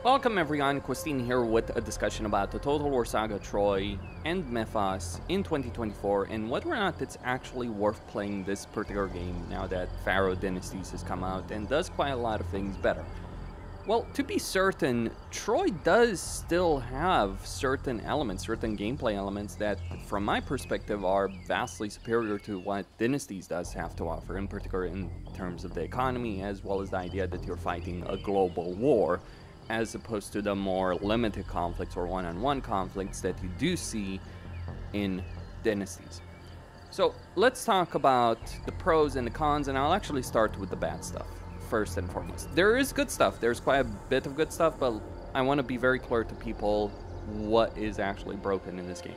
Welcome everyone, Christine here with a discussion about the Total War Saga Troy and Mythos in 2024 and whether or not it's actually worth playing this particular game now that Pharaoh Dynasties has come out and does quite a lot of things better. Well, to be certain, Troy does still have certain elements, certain gameplay elements that, from my perspective, are vastly superior to what Dynasties does have to offer, in particular in terms of the economy, as well as the idea that you're fighting a global war, as opposed to the more limited conflicts or one-on-one conflicts that you do see in Dynasties. So let's talk about the pros and the cons, and I'll actually start with the bad stuff first and foremost. There is good stuff, there's quite a bit of good stuff, but I want to be very clear to people what is actually broken in this game.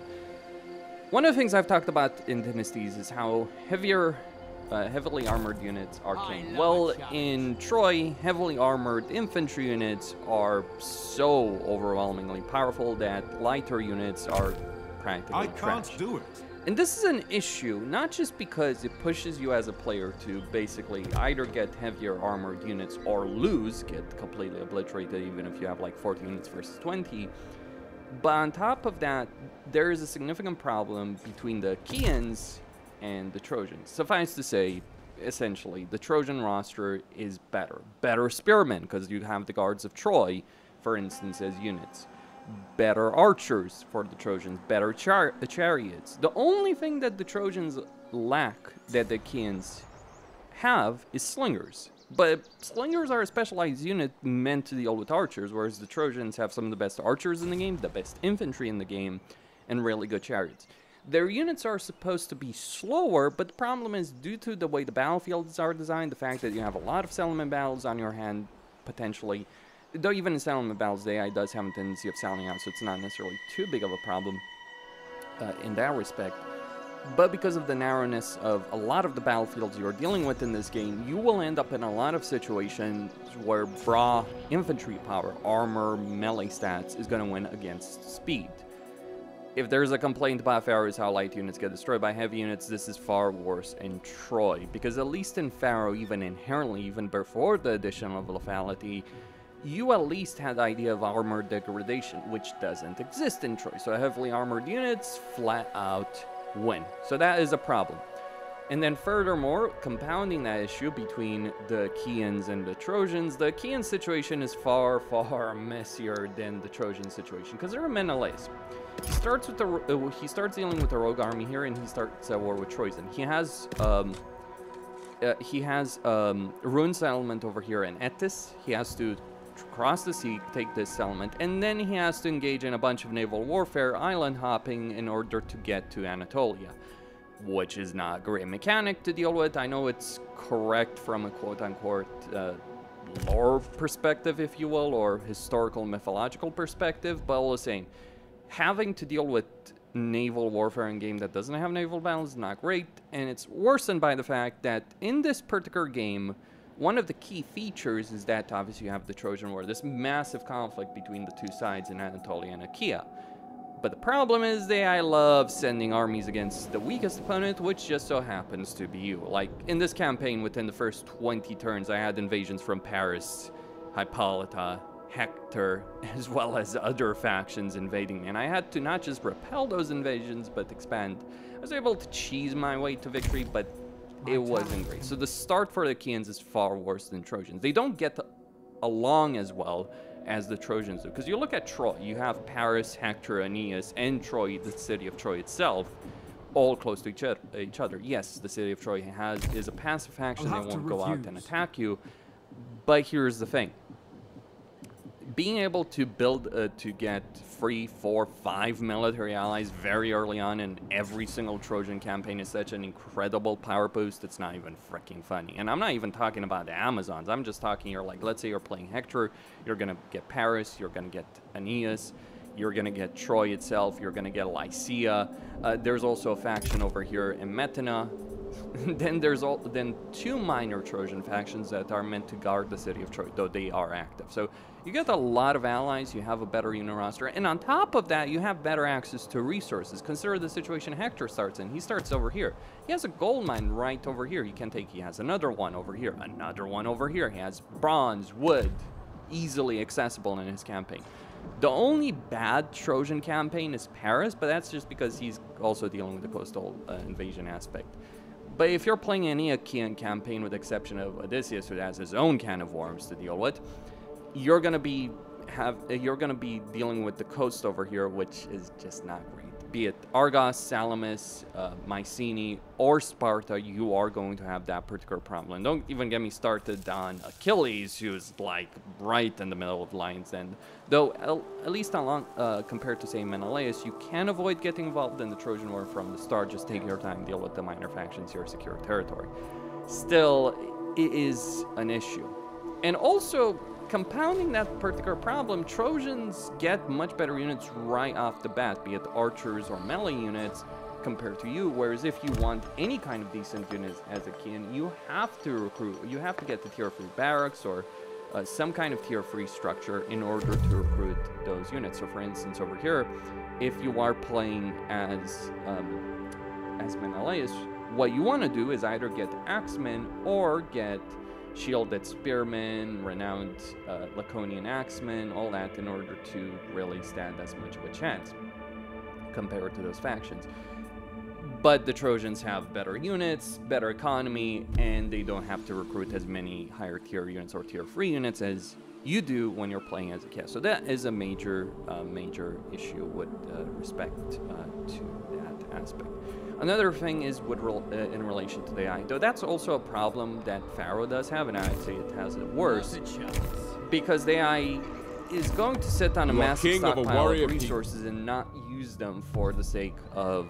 One of the things I've talked about in Dynasties is how heavily armored units are king. Well, in Troy, heavily armored infantry units are so overwhelmingly powerful that lighter units are practically trash. I can't do it. And this is an issue, not just because it pushes you as a player to basically either get heavier armored units or lose, get completely obliterated even if you have like 40 units versus 20, but on top of that, there is a significant problem between the Chians and the Trojans. Suffice to say, essentially, the Trojan roster is better. Better spearmen, because you have the guards of Troy, for instance, as units. Better archers for the Trojans, better chariots. The only thing that the Trojans lack that the Chians have is slingers. But slingers are a specialized unit meant to deal with archers, whereas the Trojans have some of the best archers in the game, the best infantry in the game, and really good chariots. Their units are supposed to be slower, but the problem is due to the way the battlefields are designed, the fact that you have a lot of settlement battles on your hand, potentially. Though even in settlement battles, the AI does have a tendency of selling out, so it's not necessarily too big of a problem in that respect. But because of the narrowness of a lot of the battlefields you're dealing with in this game, you will end up in a lot of situations where raw infantry power, armor, melee stats is going to win against speed. If there's a complaint about Pharaoh is how light units get destroyed by heavy units, this is far worse in Troy. Because at least in Pharaoh, even inherently, even before the addition of lethality, you at least had the idea of armor degradation, which doesn't exist in Troy. So heavily armored units flat out win. So that is a problem. And then furthermore, compounding that issue between the Chians and the Trojans, the Chian situation is far, far messier than the Trojan situation, because they're Menelaus. He starts dealing with the rogue army here, and he starts at war with Troyzen. He has ruined settlement over here in Etis. He has to cross the sea, take this settlement, and then he has to engage in a bunch of naval warfare, island hopping, in order to get to Anatolia, which is not a great mechanic to deal with. I know it's correct from a quote-unquote lore perspective, if you will, or historical mythological perspective, but all the same, having to deal with naval warfare in a game that doesn't have naval battles is not great, and it's worsened by the fact that in this particular game, one of the key features is that obviously you have the Trojan War, this massive conflict between the two sides in Anatolia and Achaea. But the problem is that I love sending armies against the weakest opponent, which just so happens to be you. Like in this campaign, within the first 20 turns, I had invasions from Paris, Hippolyta, Hector, as well as other factions invading me. And I had to not just repel those invasions, but expand. I was able to cheese my way to victory, but it wasn't great. So the start for the Chians is far worse than Trojans. They don't get along as well as the Trojans do. Because you look at Troy, you have Paris, Hector, Aeneas, and Troy, the city of Troy itself, all close to each other. Yes, the city of Troy is a passive faction. They won't go out and attack you. But here's the thing. Being able to build, to get 3, 4, 5 military allies very early on in every single Trojan campaign is such an incredible power boost, it's not even freaking funny. And I'm not even talking about the Amazons, I'm just talking here, like, let's say you're playing Hector, you're gonna get Paris, you're gonna get Aeneas, you're gonna get Troy itself, you're gonna get Lycia, there's also a faction over here in Metina. Then there's two minor Trojan factions that are meant to guard the city of Troy, though they are active. So you get a lot of allies, you have a better unit roster, and on top of that, you have better access to resources. Consider the situation Hector starts in. He starts over here. He has a gold mine right over here. He has another one over here, another one over here. He has bronze, wood, easily accessible in his campaign. The only bad Trojan campaign is Paris, but that's just because he's also dealing with the coastal invasion aspect. But if you're playing any Achaean campaign, with the exception of Odysseus, who has his own can of worms to deal with, you're gonna be dealing with the coast over here, which is just not great. Be it Argos, Salamis, Mycenae, or Sparta, you are going to have that particular problem. Don't even get me started on Achilles, who's like right in the middle of Lion's End. Though, at least along, compared to, say, Menelaus, you can avoid getting involved in the Trojan War from the start. Just take your time, deal with the minor factions here, secure territory. Still, it is an issue. And also, compounding that particular problem, Trojans get much better units right off the bat, be it archers or melee units, compared to you, whereas if you want any kind of decent units as a Achaean, you have to recruit, you have to get the tier 3 barracks or some kind of tier 3 structure in order to recruit those units. So for instance, over here, if you are playing as Menelaus, what you want to do is either get axemen or get shielded spearmen, renowned Laconian axemen, all that, in order to really stand as much of a chance compared to those factions. But the Trojans have better units, better economy, and they don't have to recruit as many higher tier units or tier 3 units as you do when you're playing as a cast. So that is a major issue with respect to that aspect. Another thing is in relation to the AI, though that's also a problem that Pharaoh does have, and I'd say it has it worse, because the AI is going to sit on a massive stockpile of resources and not use them for the sake of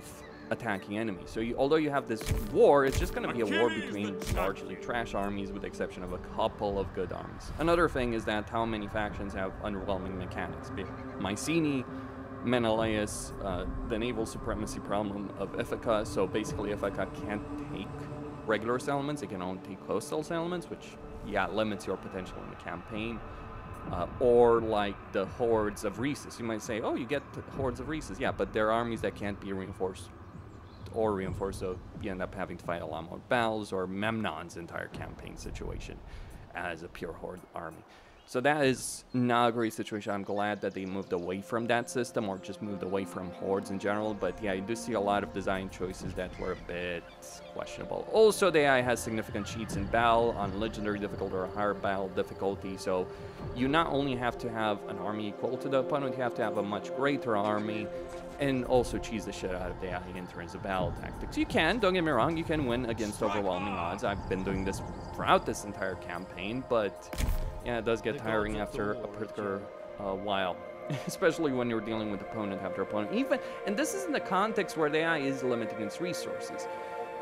attacking enemies. So although you have this war, it's just going to be a war between largely trash armies with the exception of a couple of good armies. Another thing is that how many factions have underwhelming mechanics. Mycenae, Menelaus, the naval supremacy problem of Ithaca. So basically Ithaca can't take regular settlements, it can only take coastal settlements, which, yeah, limits your potential in the campaign. Or like the hordes of Rhesus. You might say, oh, you get the hordes of Rhesus. Yeah, but they're armies that can't be reinforced, so you end up having to fight a lot more battles, or Memnon's entire campaign situation as a pure horde army. So that is not a great situation. I'm glad that they moved away from that system, or just moved away from hordes in general. But yeah, you do see a lot of design choices that were a bit questionable. Also, the AI has significant cheats in battle on legendary difficulty or higher battle difficulty. So you not only have to have an army equal to the opponent, you have to have a much greater army, and also cheese the shit out of the AI in terms of battle tactics. You can, don't get me wrong, you can win against overwhelming odds. I've been doing this throughout this entire campaign, but yeah, it does get tiring after a particular while, especially when you're dealing with opponent after opponent. And this is in the context where the AI is limiting its resources.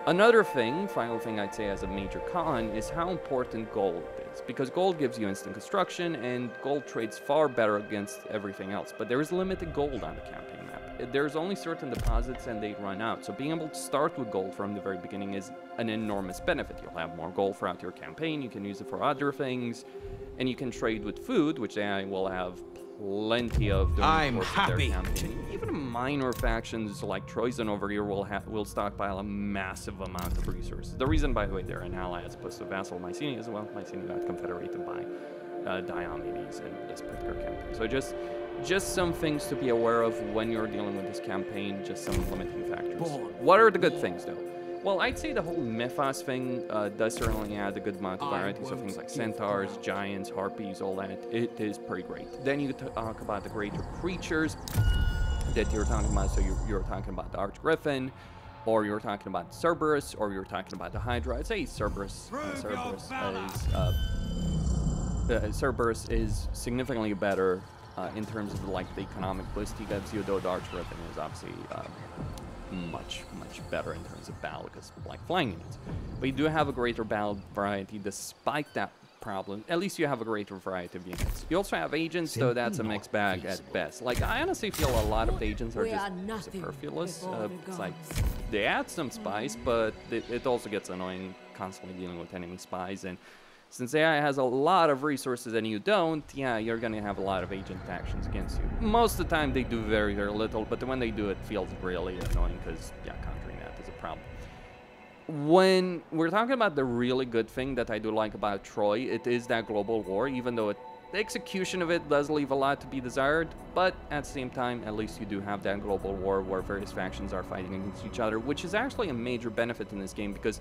Another thing, final thing I'd say as a major con, is how important gold is. Because gold gives you instant construction, and gold trades far better against everything else. But there is limited gold on the campaign map. There's only certain deposits and they run out. So being able to start with gold from the very beginning is an enormous benefit. You'll have more gold throughout your campaign, you can use it for other things, and you can trade with food, which AI will have plenty of during the course of their campaign. Even minor factions like Troyzon over here will stockpile a massive amount of resources. The reason, by the way, they're an ally as opposed to vassal Mycenae as well. Mycenae got confederated by Diomedes in this particular campaign. So just some things to be aware of when you're dealing with this campaign, just some limiting factors. What are the good things, though? Well, I'd say the whole mythos thing does certainly add a good amount of variety. So things like centaurs, giants, harpies, all that, it is pretty great. Then you talk about the greater creatures that you're talking about. So you're talking about the Archgriffin, or you're talking about Cerberus, or you're talking about the Hydra. I'd say Cerberus is significantly better in terms of like the economic boost he gives you, though the Archgriffin is obviously much better in terms of battle, because like flying units. But you do have a greater battle variety despite that problem. At least you have a greater variety of units. You also have agents, though that's a mixed bag at best. Like, I honestly feel a lot of the agents are just superfluous. It's like they add some spice, but it also gets annoying constantly dealing with enemy spies. And since AI has a lot of resources and you don't, yeah, you're going to have a lot of agent actions against you. Most of the time they do very, very little, but when they do, it feels really annoying because, yeah, countering that is a problem. When we're talking about the really good thing that I do like about Troy, it is that global war, even though it The execution of it does leave a lot to be desired, but at the same time, at least you do have that global war where various factions are fighting against each other, which is actually a major benefit in this game, because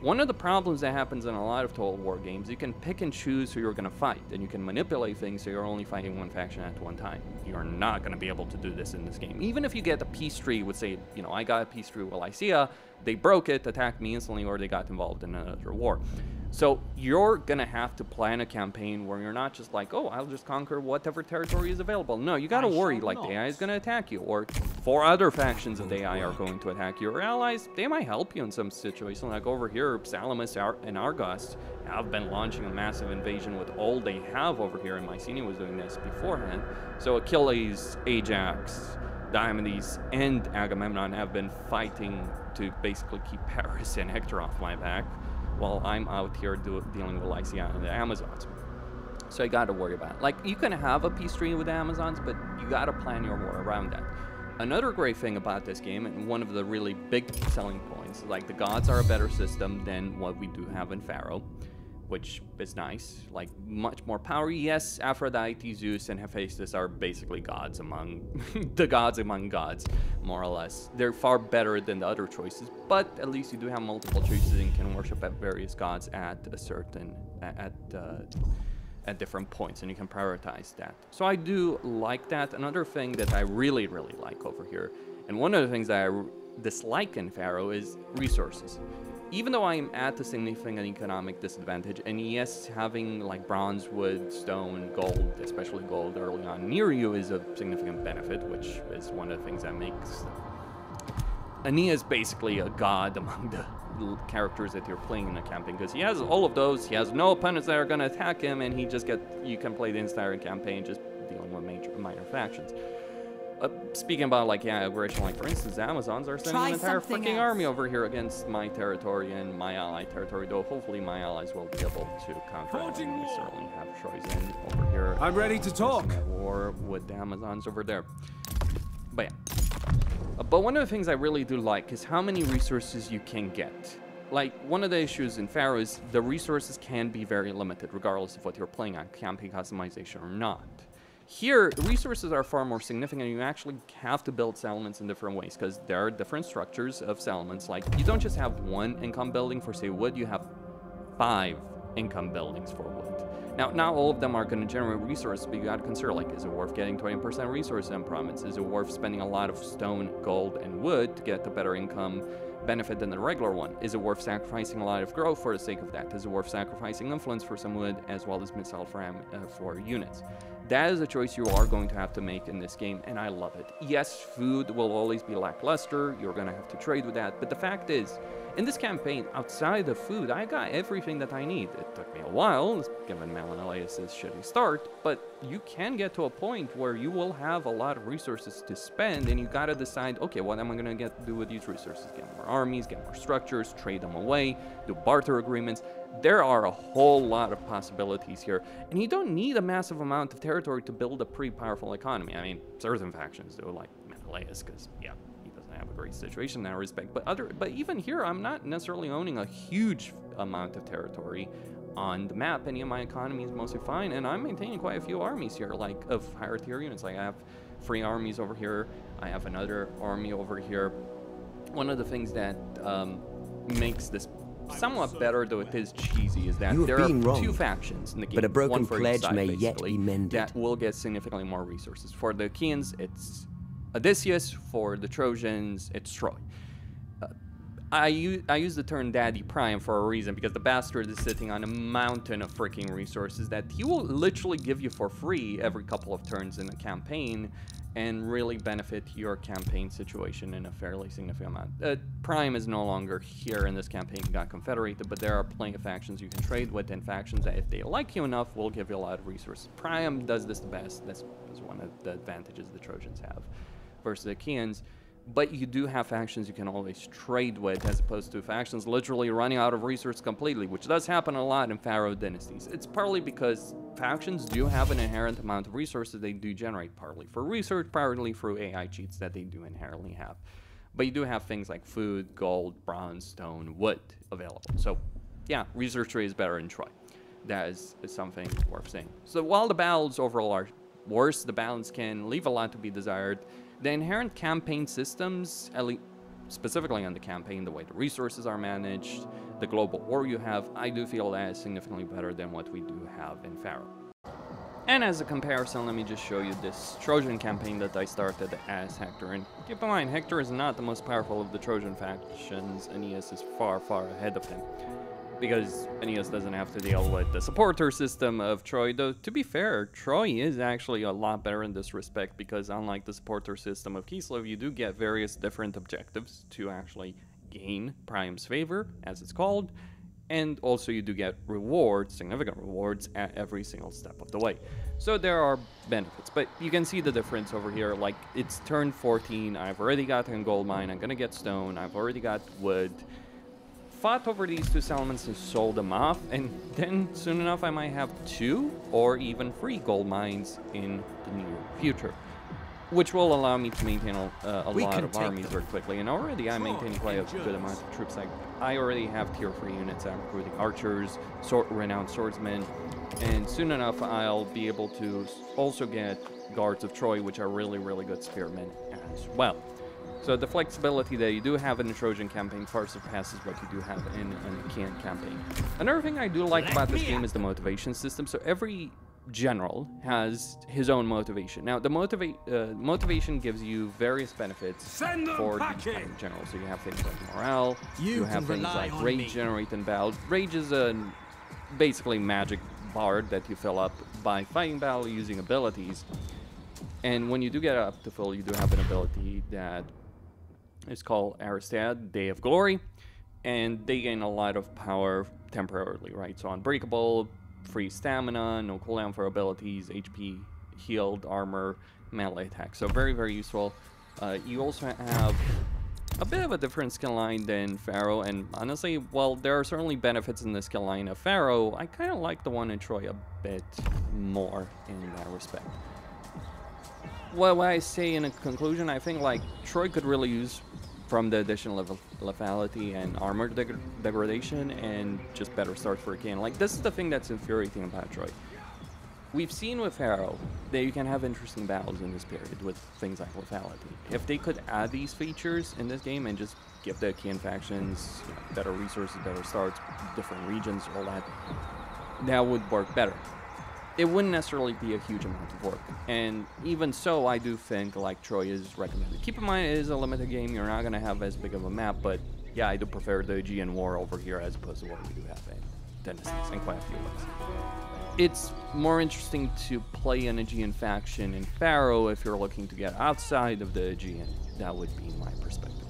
one of the problems that happens in a lot of Total War games, you can pick and choose who you're going to fight, and you can manipulate things so you're only fighting one faction at one time. You're not going to be able to do this in this game. Even if you get a peace treaty, would say, you know, I got a peace treaty with Lycia, they broke it, attacked me instantly, or they got involved in another war. So you're going to have to plan a campaign where you're not just like, oh, I'll just conquer whatever territory is available. No, you got to worry, like, the AI is going to attack you, or 4 other factions of the AI are going to attack you. Your allies, they might help you in some situations. Like over here, Salamis and Argos have been launching a massive invasion with all they have over here, and Mycenae was doing this beforehand. So Achilles, Ajax, Diomedes, and Agamemnon have been fighting to basically keep Paris and Hector off my back, while I'm out here dealing with Lycia and the Amazons. So you got to worry about it. Like, you can have a peace treaty with the Amazons, but you got to plan your war around that. Another great thing about this game, and one of the really big selling points, is like the gods are a better system than what we do have in Pharaoh, which is nice. Like, much more power. Yes, Aphrodite, Zeus, and Hephaestus are basically gods among the gods among gods, more or less. They're far better than the other choices, but at least you do have multiple choices and can worship at various gods at a certain at different points, and you can prioritize that. So I do like that. Another thing that I really, really like over here, and one of the things that I dislike in Pharaoh, is resources. Even though I'm at a significant economic disadvantage, and yes, having like bronze, wood, stone, gold, especially gold early on near you is a significant benefit, which is one of the things that makes Aeneas basically a god among the characters that you're playing in the campaign, because he has all of those, he has no opponents that are going to attack him, and you can play the entire campaign just dealing with minor factions. Speaking about, like, yeah, aggression, like, for instance, the Amazons are sending an entire freaking army over here against my territory and my ally territory, though hopefully my allies will be able to counter it. We certainly have Troyes over here. I'm ready to talk. War with the Amazons over there. But yeah. But one of the things I really do like is how many resources you can get. Like, one of the issues in Pharaoh is the resources can be very limited, regardless of what you're playing on, campaign customization or not. Here, resources are far more significant. You actually have to build settlements in different ways, because there are different structures of settlements. Like, you don't just have one income building for, say, wood, you have 5 income buildings for wood. Now, not all of them are going to generate resources, but you got to consider, like, is it worth getting 20% resource in province? Is it worth spending a lot of stone, gold, and wood to get the better income benefit than the regular one? Is it worth sacrificing a lot of growth for the sake of that? Is it worth sacrificing influence for some wood as well as missile for units? That is a choice you are going to have to make in this game, and I love it. Yes, food will always be lackluster. You're going to have to trade with that. But the fact is, in this campaign, outside of food, I got everything that I need. It took me a while, given Menelaus' shitty start, but you can get to a point where you will have a lot of resources to spend, and you got to decide, okay, what am I going to do with these resources? Get more armies, get more structures, trade them away, do barter agreements. There are a whole lot of possibilities here, and you don't need a massive amount of territory to build a pretty powerful economy. I mean, certain factions do, like Menelaus, because, yeah, he doesn't have a great situation in that respect. But even here, I'm not necessarily owning a huge amount of territory on the map. Any of my economy is mostly fine, and I'm maintaining quite a few armies here, like, of higher tier units. Like, I have 3 armies over here. I have another army over here. One of the things that makes this somewhat better, though it is cheesy, is that there are 2 factions in the game, but a broken one for each pledge side, may yet be mended. that will get significantly more resources. For the Achaeans, it's Odysseus. For the Trojans, it's Troy. I use the term Daddy Prime for a reason, because the bastard is sitting on a mountain of freaking resources that he will literally give you for free every couple of turns in a campaign, and really benefit your campaign situation in a fairly significant amount. Prime is no longer here in this campaign, got confederated, but there are plenty of factions you can trade with, and factions that, if they like you enough, will give you a lot of resources. Priam does this the best. This is one of the advantages the Trojans have versus the Achaeans. But you do have factions you can always trade with, as opposed to factions literally running out of resources completely, which does happen a lot in Pharaoh dynasties. It's partly because factions do have an inherent amount of resources they do generate, partly for research, partly through AI cheats that they do inherently have. But you do have things like food, gold, bronze, stone, wood available. So yeah, research rate is better in Troy. that is something worth saying. So while the battles overall are worse, the balance can leave a lot to be desired. The inherent campaign systems, at least specifically on the campaign, the way the resources are managed, the global war you have, I do feel that is significantly better than what we do have in Pharaoh. And as a comparison, let me just show you this Trojan campaign that I started as Hector. And keep in mind, Hector is not the most powerful of the Trojan factions. Aeneas is far, far ahead of him, because Aeneas doesn't have to deal with the supporter system of Troy. Though, to be fair, Troy is actually a lot better in this respect, because unlike the supporter system of Kislev, you do get various different objectives to actually gain Priam's favor, as it's called, and also you do get rewards, significant rewards, at every single step of the way. So there are benefits, but you can see the difference over here. Like, it's turn 14, I've already got a gold mine, I'm gonna get stone, I've already got wood, fought over these 2 settlements and sold them off, and then soon enough I might have 2 or even 3 gold mines in the near future, which will allow me to maintain a lot of armies very quickly. And already I maintain quite a good amount of troops. I already have tier 3 units. I'm recruiting archers, renowned swordsmen, and soon enough I'll be able to also get guards of Troy, which are really, really good spearmen as well. So the flexibility that you do have in the Trojan campaign far surpasses what you do have in the Achaean campaign. Another thing I do like about this game is the motivation system. So every general has his own motivation. Now, the motivation gives you various benefits for these kind of generals. So you have things like morale, you have things like rage generate in battle. Rage is a basically magic bar that you fill up by fighting battle using abilities. And when you do get up to full, you do have an ability that is called Aristad, Day of Glory, and they gain a lot of power temporarily, right? So unbreakable, free stamina, no cooldown for abilities, HP, healed, armor, melee attack. So very, very useful. You also have a bit of a different skill line than Pharaoh, and honestly, while there are certainly benefits in the skill line of Pharaoh, I kind of like the one in Troy a bit more in that respect. Well, what I say in a conclusion, I think like Troy could really use from the additional lethality and armor degradation and just better starts for Achaean. Like, this is the thing that's infuriating about Troy. We've seen with Pharaoh that you can have interesting battles in this period with things like lethality. If they could add these features in this game and just give the Achaean factions better resources, better starts, different regions, all that, that would work better. It wouldn't necessarily be a huge amount of work, and even so, I do think like Troy is recommended. Keep in mind, it is a limited game. You're not going to have as big of a map, but yeah, I do prefer the Aegean War over here as opposed to what we do have in Dynasties and quite a few others. It's more interesting to play an Aegean faction in Pharaoh if you're looking to get outside of the Aegean. That would be my perspective.